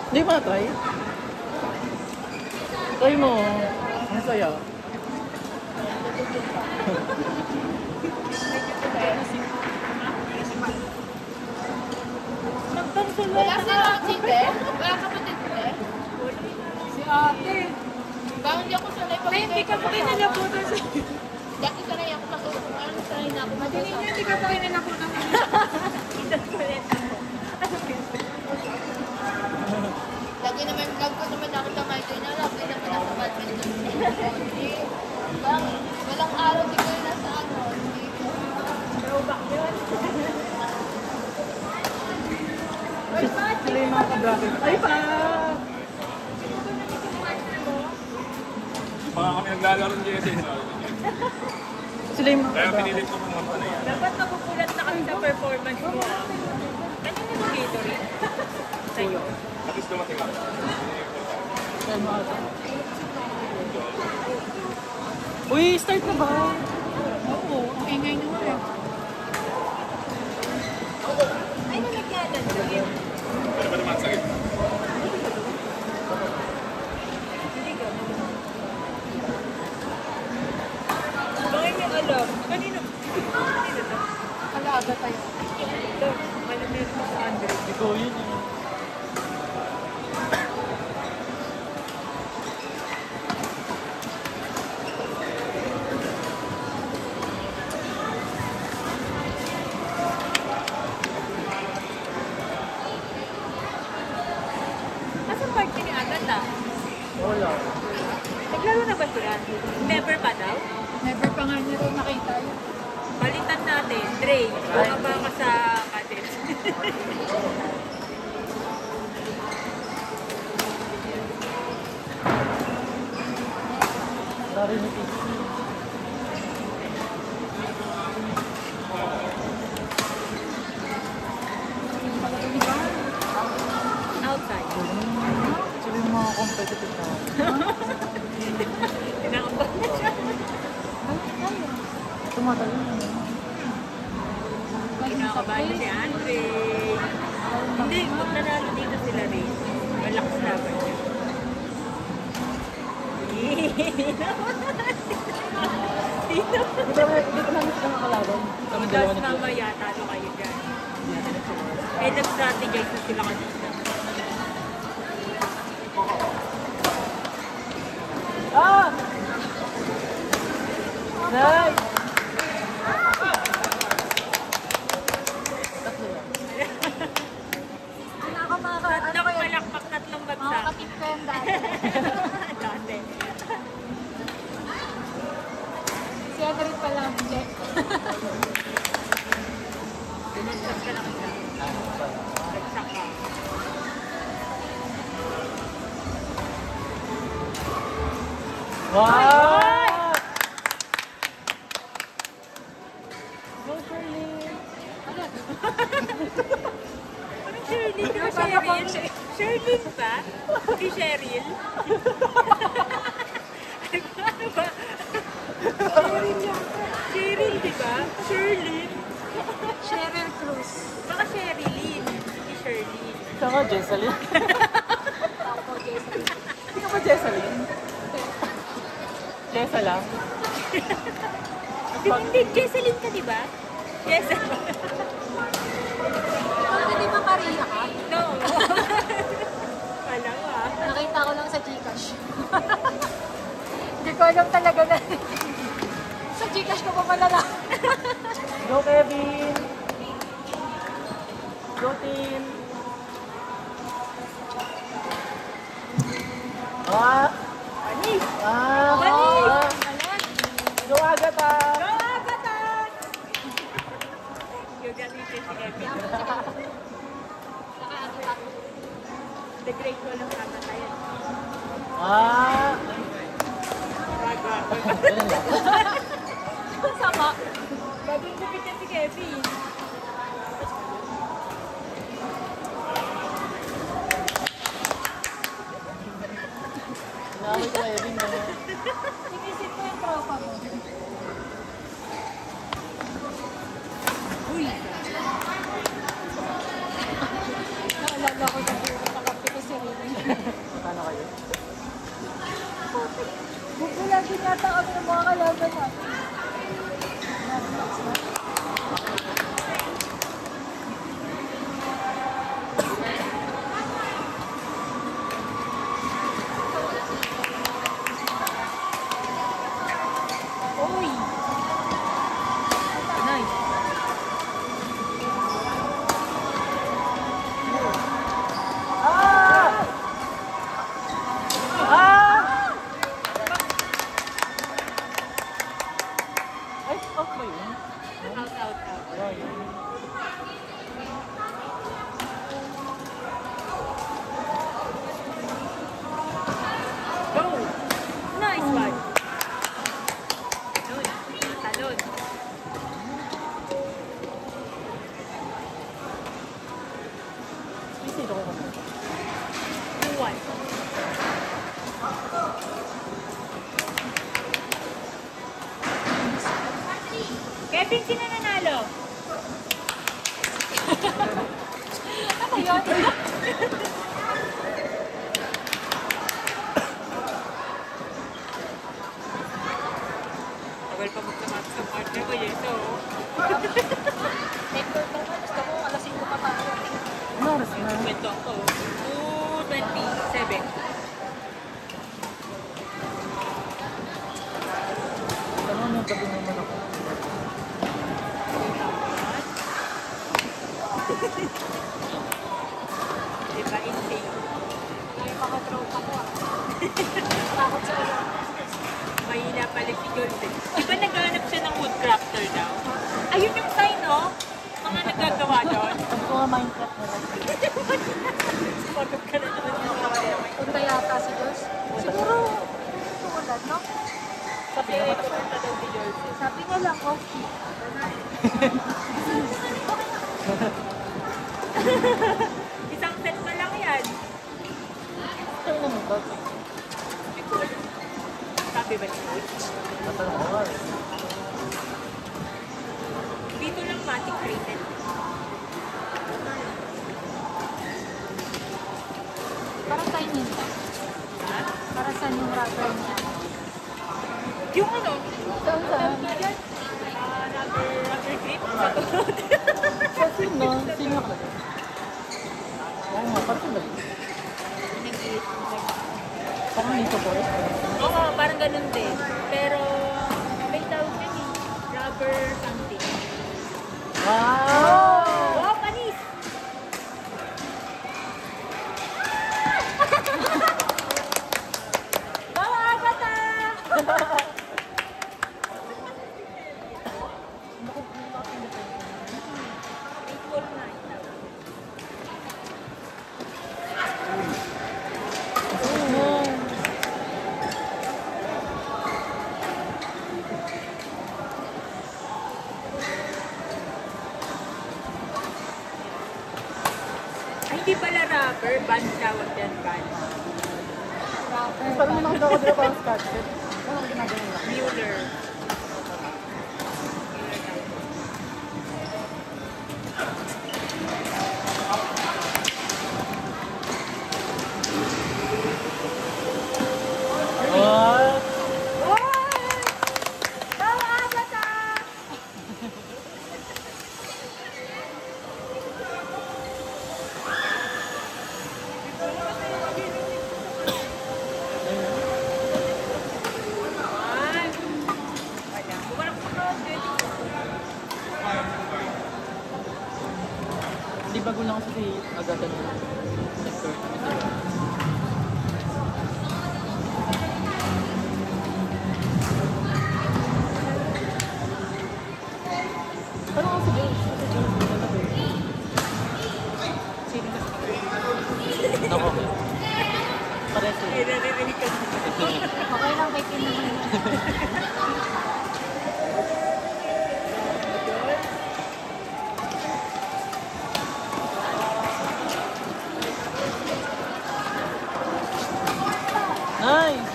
Hindi mo na-try? Try mo. Masaya. Wala silang tite? Wala kapatid tite? Si ate. Bakit hindi ako sanay pag Hindi ka pa kinalabutan sa... Dati sanay ako masusungan. Sanay na ako Madaling masusungan. hindi ka pa kinalabutan sa... Lagi naman vlog ko naman ako sa my day na. Lagi naman ako badminton. Walang araw di ko nasa ano. Throwback yun. Sila yung mga ka-bracket. Ay pa! Baka kami naglalaro ng GSA. Sila yung mga Kaya ka-bracket. pinilit ko mga panay. Dapat mapupulat na kami sa performance mo. Kanina mo catering? Sa'yo. At least dumating ako. Sila yung mga ka-bracket. Uy, start na ba? Oo, ang ingay naman eh. Ay, nalagyanan ko yun. Pero ba naman sakit? Hindi ka. Bakit may alam? Kanino? Kanino to? Alaga tayo. Ito, malamit mo sa Andre. Ikaw yun eh. Asan party ni Agatha? Wala. Naglaro na ba sila? Never pa daw? Never pa nga niya rin nakita yun. Balitan natin, Dre. Bumaba ka sa kadet. Narinig ko. Outside. Sila yung mga competitive na. Tinakabang na siya. Tumatalon na. Kinakabahan na si Andre. Hindi, pag nanalo dito sila rin. Malakas laban niya. Dito. Hindi ko namin sila nakalaban. Kami dalawa Tapos ni Kuya. mamaya, talo kayo dyan. Eh, nag-strategize na sila kanina. Ah! Nice! Tatlo lang. Tatlong palakpak, tatlong bagsak. Makakatip ko yung dati. Dati. Si Adrit pala ang bigay. Binagsak ka lang siya. Bagsak ka. Wow! Go, Shirley! Parang Shirley, di ba Cheryl? Shirley ba? Si Cheryl? Ano ba? Cheryl, di ba? Shirley. Cheryl Cruz. Baka Sherilyn. Si Shirley. Saka Jessalyn. Ako, Jason. Hindi ka ba Jessalyn? Jessa lang. Hindi, Jessalyn ka, di ba? Jessalyn. Bakit di ba Maria ka? No. Wala ka. Nakita ko lang sa Gcash. Hindi ko alam talaga na. Sa Gcash ko pa pala lang. Go, Kevin! Go, team! Ah! Panis! Ah! Panis! Ah! Go, Agatha! Go, Agatha! Yung gamitin si Kevin. The Great Wall of Agatha yan. Ah! Wag, wag, wag. Ganun lang. Sama. Bagong gupit yan si Kevin. Nakamit ko Kevin na. Inisip ko yung tropa mo. Uy! Naalala ko na puro nakapi ko si Rini. yata kami ng mga kalaban natin. Uy! Nice. Ah! Ah! Ay, out ba yun? Out. Ay. Go! Nice one. Talon. Easy ito ko kami. 2-1. Kevin, sino nanalo? Ano yun? Bawal pa magsamat sa partner ko yun. Ito. Network ko nga. Gusto ko alas 5 pa tayo. Ano oras na? Kwento ako. 2:27. Ano nung gabi naman ako? Diba, insane. May mga tropa ko ah. Takot sa ulo. Mahina pala si Golden. Di ba naghanap siya ng woodcrafter daw? Ayun yung sign, oh. Mga nagagawa doon. Ang mga Minecraft na lang. Pagod ka na naman yung mga Punta yata si Diyos. Siguro, tulad, no? Sabi naman ako. Punta daw si Jordan. Sabi niya lang, okay. Isang set pa lang yan. Ay, naman ba? Sabi ba niya? Natanong ko nga. Dito lang matic rated. Para saan yun? Ha? Para saan yung rubber niya? Yung ano? Saan saan? Rubber grip. Kasi no, sino ka? Oo nga, parang sandali. Parang dito po eh. Oo, parang ganun din. Pero may tawag yan eh. Rubber something. Wow! Wow, panis! Bawa bata! Ay, hindi pala rubber. Band tawag yan, band. Parang may nakita ko dito parang scotch tape. Ano ang ginagawa nila? Mueller. What? Bawa bata! Hindi bago lang kasi agatan yung sector. Ano kasi Diyos? Kasi Diyos mo talaga eh. Sino ba? Ako. Pareso. Ay, naririnig ka dito. Okay lang kay Kim naman. Nice!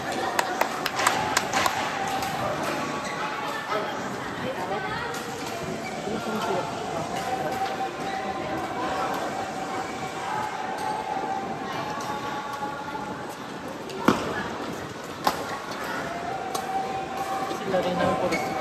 Wala rin naman pulis na.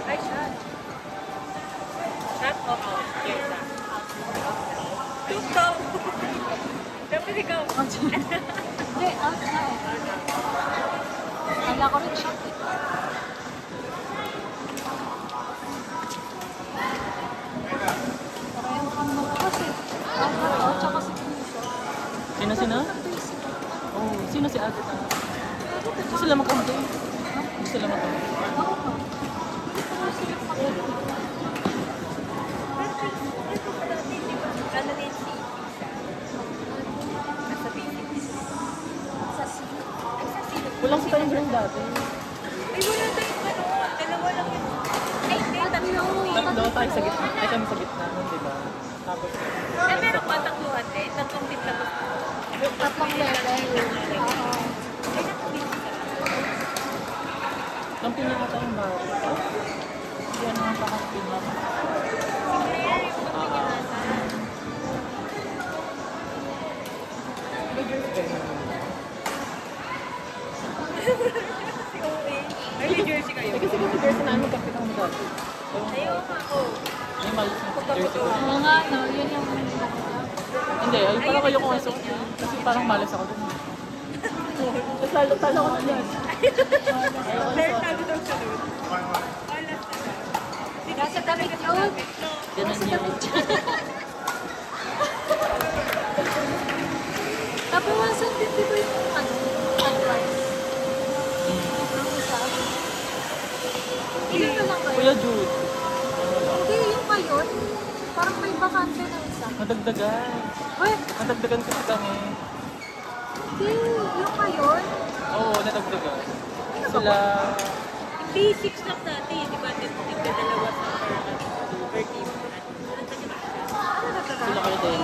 Ay, shot. Shot o out? Yes, Tuto! Dapat ikaw. Hindi, out na eh. Kala ko rin shot eh. Parang ano ko kasi. Out tsaka si Pinisa. Sino? Oh, sino si Ate Ta? Gusto sila mag-campaign. Gusto sila mag-campaign. Oo nga. Pero sila pakita. Ano din si Pisa? Nasa basics. Sa C. Ay, sa sino? Kulang si tayong girl dati. Ay, wala tayong ano. Dalawa lang yun. Ay, hindi. Tatlo. Tatlo tayo sa gitna. Ay, kami sa gitna nun, di ba? Tapos, Ay, meron pa tatluhan eh. Tatlong din tapos. Tatlong level. Oo. Ay, nasa basics ka. ang pinakata yung bawat. Hindi ano ang pakampin na. Claire, yung pagpinyahan. May girlfriend. Si OA. Ay, may jersey kayo. Eh, kasi yung jersey namin magkapit ako dati. Ayaw nga ako. May malis na jersey ko. Oo nga, no? Yun yung Hindi, ay parang kayo kung aso. Kasi parang malas ako dun. Tapos talo ko na yan. Claire, sabi daw siya doon. Alas na lang. Nasa damit out. Ganun yun. Nabawasan din di ba yung ano? Advice. Ang isa. Ilan na lang kayo? Kuya Jude. Hindi, yung ngayon. Parang may bakante na isa. Nadagdagan. Uy, Nadagdagan kasi kami. hindi. Yung ngayon. Oo, nadagdagan. Sila... Basics lang dati, di ba? Nagdadalawa sa per team. Ano na ito Sila ba? kayo din.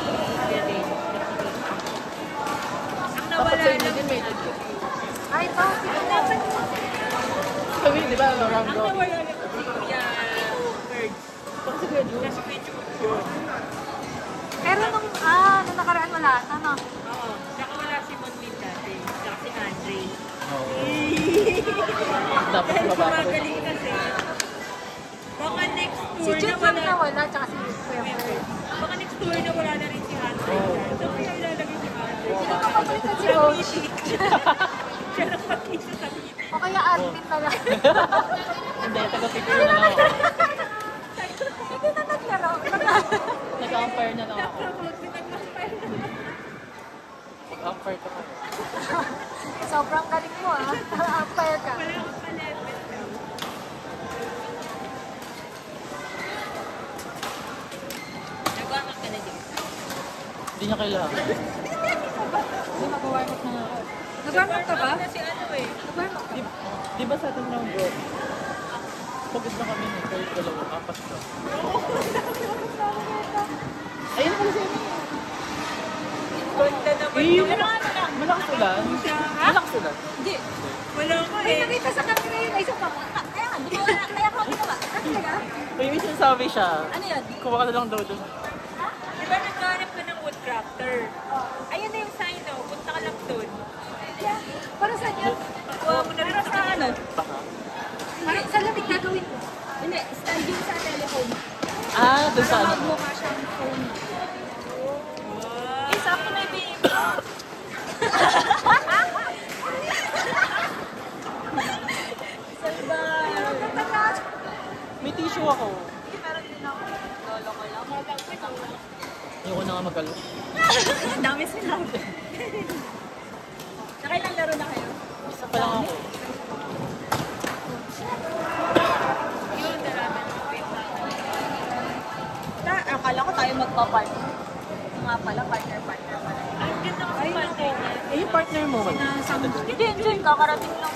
Ang nawala Dapat lang. din may nag- Ay, ito. Dapat. Kami, di ba? Round Ang robin. nawala lang si Kuya Birds. Kasi Kuya Jude. Kasi Kuya Jude. Pero nung nakaraan wala na, no? Oo. Saka wala si Monlin dati. Saka si Andre. Oo. Dapat Dahil baba ko. gumagaling kasi. Baka next Si tour na Jude lang wala. nawala, tsaka si Kuya Fer. Baka next tour na wala na rin si Andre. So kaya ilalagay si Andre. Sino makapalitan si Coach? Siya lang mag-isa sa meeting. O kaya admin na lang. Hindi, taga-figure na lang ako. Hindi na naglaro. Nag-umpire na lang ako. Tapos pinag-compare na. Mag-umpire ka pa. Sobrang galing mo umpire ka. Wala akong pa-level daw. Nag-warm up ka na din. Hindi niya kailangan. Hindi mag-warm up na nga. Nag-warm up ka ba? Kasi ano eh. Nag-warm up ka Di, ba? di ba sa ating round road? Pagod na kami eh. Kahit dalawa, apat ka. Ayun pala siya. Ganda naman Eh, yung malakas ulan. Malakas ulan. Hindi. wala ko Ay, eh. nakita sa camera yun. Ay, sa papa. Kaya nga, di ba wala? Kaya ko ginawa. Ano talaga? May sinasabi siya. Ano yan? Kuha ka na lang daw doon. Di ba naghanap ka ng woodcrafter? Ayun na yung sign oh. Punta ka lang doon. Yeah. Para saan yan? Kuha mo na rin sa ano. Baka. Parang sa lamig gagawin ko. Hindi, stand yung sa telephone. Ah, doon sa Para ano. magmukha siyang phone. Eh, sakto na yung baby. Salba. Meron ka pala. May tissue ako. Hindi, meron din ako. Lolo ko lang. Ayoko na nga magalo. Ang dami sila. Nakailang laro na kayo? Isa pa lang ako. Yun, dalaman. Wait lang. Akala ko tayo ba partner? Nga pala, partner pala. Ay, ganda ko sa partner niya. Eh, yung partner mo. Hindi, hindi. Kakarating lang.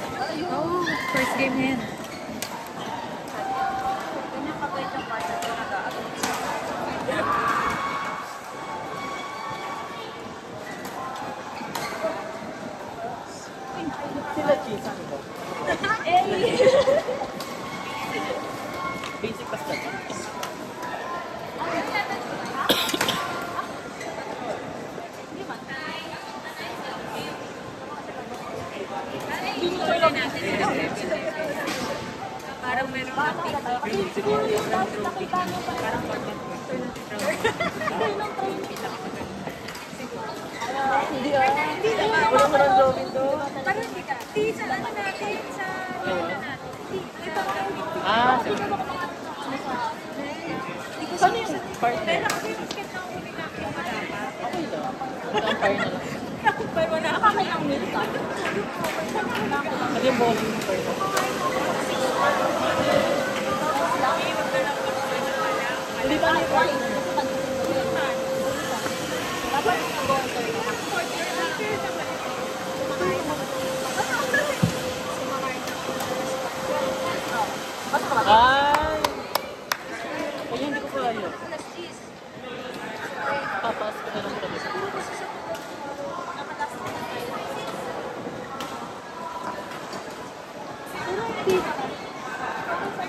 Oh, first game na yan. Ganyan kabait yung partner ko nag-aabot siya. Sila cheese, ano ba? Eh! Basic pa siya. Parang meron kang Siguro yun. Hindi ah. Wala mo ng drawing doon. Parang hindi ka. Di sa ano natin, sa ano natin. Di, ibang Ah, sige. Saan yung partner? Pero kasi basket na uli natin yung madapa. Okay lang. Mag-umpire na lang. Pero wala ka. Nakakailang meal ka. Kasi yung bowling yung partner. Hindi ba may wine? Dapat Ay! Ay, hindi ko kaya. Papas ko na lang kami.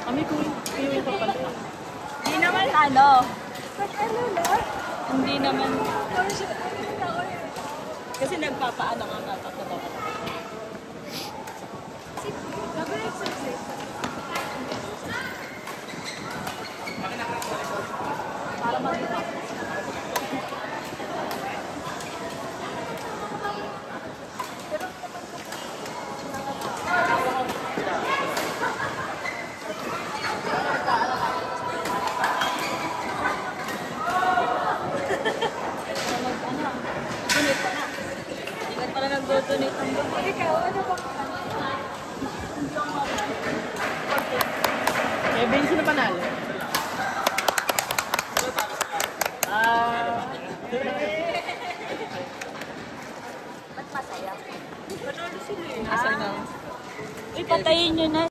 Kami ko yung pa pala. Hindi naman ano. Hindi naman. Kasi nagpapaano nga nga pagkababa. Para makita. Donate pa na. Ingat pala nag-donate ang buhay. Ikaw, ano ba? Eh, Ben, sino panalo? Ah. Ba't masaya? Panalo sila eh. Nasa na. Ipatayin nyo na.